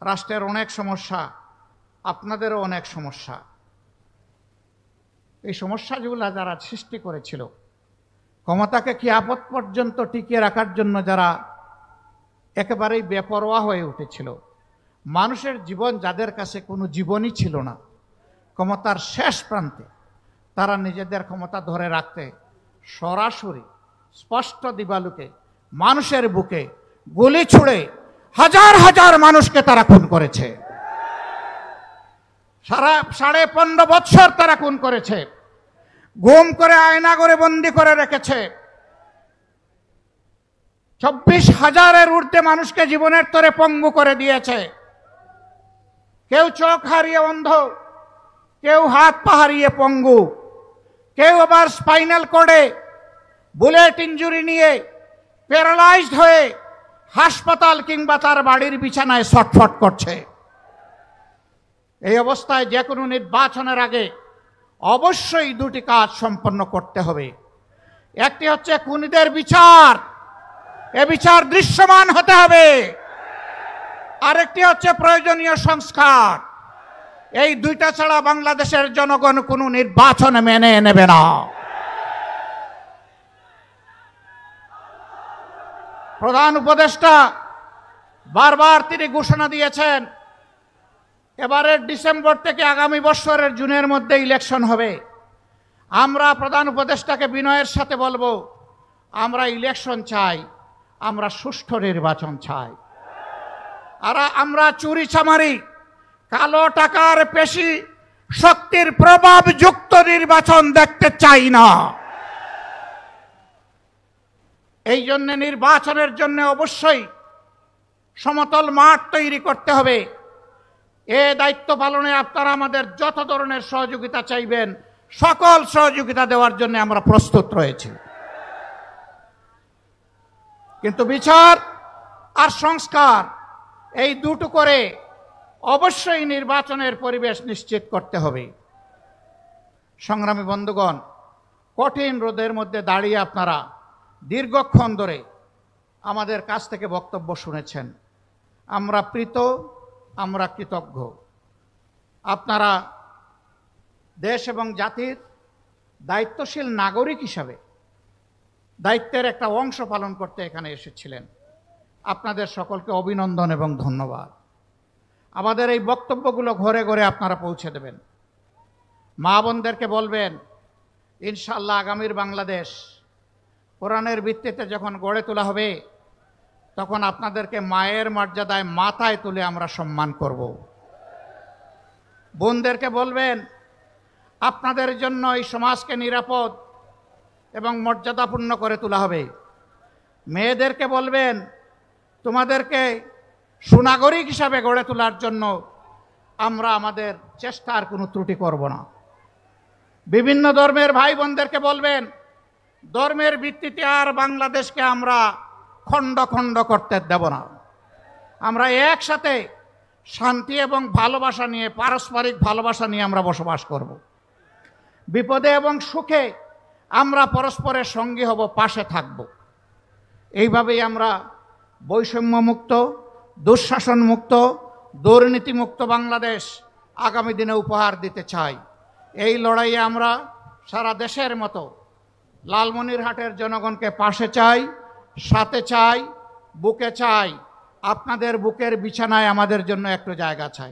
রাষ্ট্রের অনেক সমস্যা, আপনাদেরও অনেক সমস্যা। এই সমস্যাগুলো যারা সৃষ্টি করেছিল, ক্ষমতাকে কিয়ামত পর্যন্ত টিকিয়ে রাখার জন্য যারা একেবারেই বেপরোয়া হয়ে উঠেছিল, মানুষের জীবন যাদের কাছে কোনো জীবনই ছিল না, ক্ষমতার শেষ প্রান্তে তারা নিজেদের ক্ষমতা ধরে রাখতে সরাসরি স্পষ্ট দিবালুকে মানুষের বুকে গুলি ছুড়ে হাজার হাজার মানুষকে তারা খুন করেছে। 15.5 বছর তারা খুন করেছে, গুম করে আয়না করে বন্দি করে রেখেছে। 24,000-এর ঊর্ধ্বে মানুষকে জীবনের তরে পঙ্গু করে দিয়েছে। কেউ চোখ হারিয়ে অন্ধ, কেউ হাত পা হারিয়ে পঙ্গু, কেউ আবার স্পাইনাল কর্ডে বুলেট ইঞ্জুরি নিয়ে প্যারালাইজড হয়ে হাসপাতাল কিংবা তার বাড়ির বিছানায় ছটফট করছে। এই অবস্থায় যে কোনো নির্বাচনের আগে অবশ্যই দুটি কাজ সম্পন্ন করতে হবে। একটি হচ্ছে খুনিদের বিচার, এ বিচার দৃশ্যমান হতে হবে। আরেকটি হচ্ছে প্রয়োজনীয় সংস্কার। এই দুইটা ছাড়া বাংলাদেশের জনগণ কোনো নির্বাচন মেনে নেবে না। প্রধান উপদেষ্টা বারবার তিনি ঘোষণা দিয়েছেন, এবারের ডিসেম্বর থেকে আগামী বছরের জুনের মধ্যে ইলেকশন হবে। আমরা প্রধান উপদেষ্টাকে বিনয়ের সাথে বলবো, আমরা ইলেকশন চাই, আমরা সুষ্ঠু নির্বাচন চাই। আর আমরা চুরি চামারি, কালো টাকার পেশি শক্তির প্রভাবযুক্ত নির্বাচন দেখতে চাই না। এই জন্য নির্বাচনের জন্য অবশ্যই সমতল মাঠ তৈরি করতে হবে। এ দায়িত্ব পালনে আপনারা আমাদের যত ধরনের সহযোগিতা চাইবেন, সকল সহযোগিতা দেওয়ার জন্য আমরা প্রস্তুত রয়েছি। কিন্তু বিচার আর সংস্কার এই দুটো করে অবশ্যই নির্বাচনের পরিবেশ নিশ্চিত করতে হবে। সংগ্রামী বন্ধুগণ, কঠিন রোদের মধ্যে দাঁড়িয়ে আপনারা দীর্ঘক্ষণ ধরে আমাদের কাছ থেকে বক্তব্য শুনেছেন। আমরা প্রীত, আমরা কৃতজ্ঞ। আপনারা দেশ এবং জাতির দায়িত্বশীল নাগরিক হিসাবে দায়িত্বের একটা অংশ পালন করতে এখানে এসেছিলেন। আপনাদের সকলকে অভিনন্দন এবং ধন্যবাদ। আমাদের এই বক্তব্যগুলো ঘরে ঘরে আপনারা পৌঁছে দেবেন। মা বোনদেরকে বলবেন, ইনশাআল্লাহ আগামীর বাংলাদেশ কোরআনের ভিত্তিতে যখন গড়ে তোলা হবে, তখন আপনাদেরকে মায়ের মর্যাদায় মাথায় তুলে আমরা সম্মান করব। বোনদেরকে বলবেন, আপনাদের জন্য এই সমাজকে নিরাপদ এবং মর্যাদাপূর্ণ করে তোলা হবে। মেয়েদেরকে বলবেন, তোমাদেরকে সুনাগরিক হিসাবে গড়ে তোলার জন্য আমরা আমাদের চেষ্টার কোনো ত্রুটি করব না। বিভিন্ন ধর্মের ভাই বোনদেরকে বলবেন, ধর্মের ভিত্তিতে আর বাংলাদেশকে আমরা খণ্ড খণ্ড করতে দেব না। আমরা একসাথে শান্তি এবং ভালোবাসা নিয়ে, পারস্পরিক ভালোবাসা নিয়ে আমরা বসবাস করব। বিপদে এবং সুখে আমরা পরস্পরের সঙ্গী হব, পাশে থাকব। এইভাবেই আমরা বৈষম্য মুক্ত, দুঃশাসন মুক্ত, দুর্নীতিমুক্ত বাংলাদেশ আগামী দিনে উপহার দিতে চাই। এই লড়াইয়ে আমরা সারা দেশের মতো লালমনিরহাটের জনগণকে পাশে চাই, সাথে চাই, বুকে চাই। আপনাদের বুকের বিছানায় আমাদের জন্য একটু জায়গা চাই।